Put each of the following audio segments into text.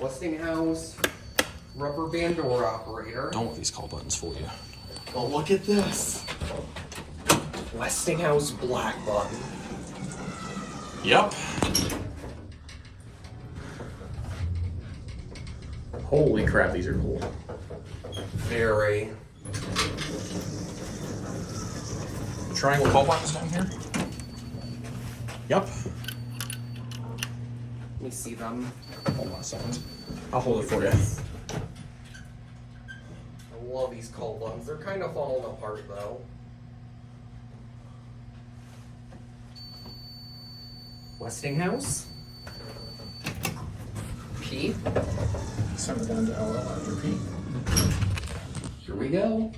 Westinghouse rubber band door operator. Don't let these call buttons fool you. Oh, look at this. Westinghouse black button. Yep. Holy crap, these are cool. Very. Triangle call buttons down here? Yep. Let me see them. Hold on a second. I'll hold it for you. I love these call buttons. They're kind of falling apart though. Westinghouse. P. Send it down to LL after P. Here we go.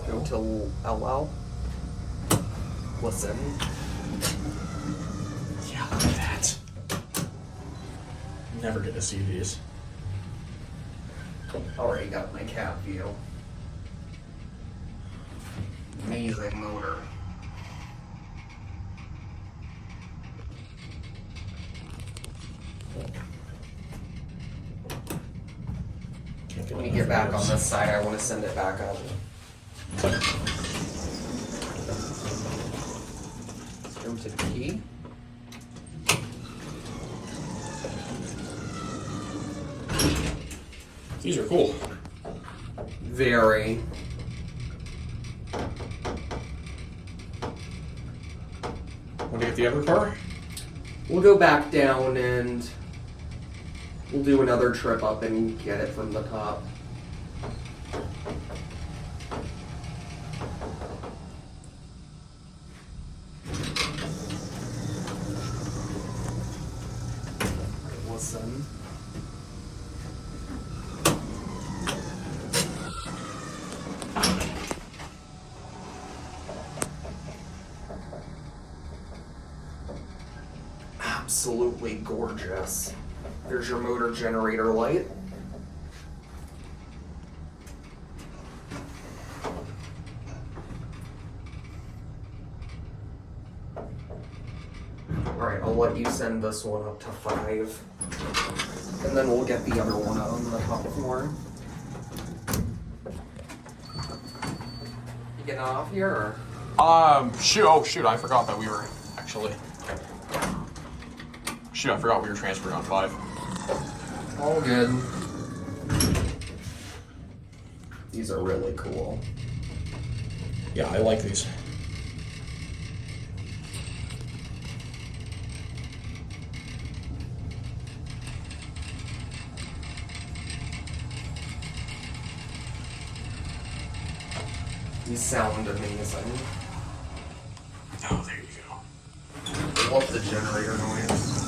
Go to LL. Listen. Yeah, look at that. Never get to see these. Already got my cab view. Amazing motor. Let me get back on this side. I want to send it back up. Let's go to P. These are cool. Very. Want to get the other car? We'll go back down and we'll do another trip up and get it from the top. Listen. Absolutely gorgeous. There's your motor generator light. Alright, I'll let you send this one up to 5. And then we'll get the other one out on the top floor. You getting off here or? Shoot, oh shoot, I forgot that we were actually... Shoot, I forgot we were transferring on 5. All good. These are really cool. Yeah, I like these. These sound amazing. Oh, there you go. I love the generator noise.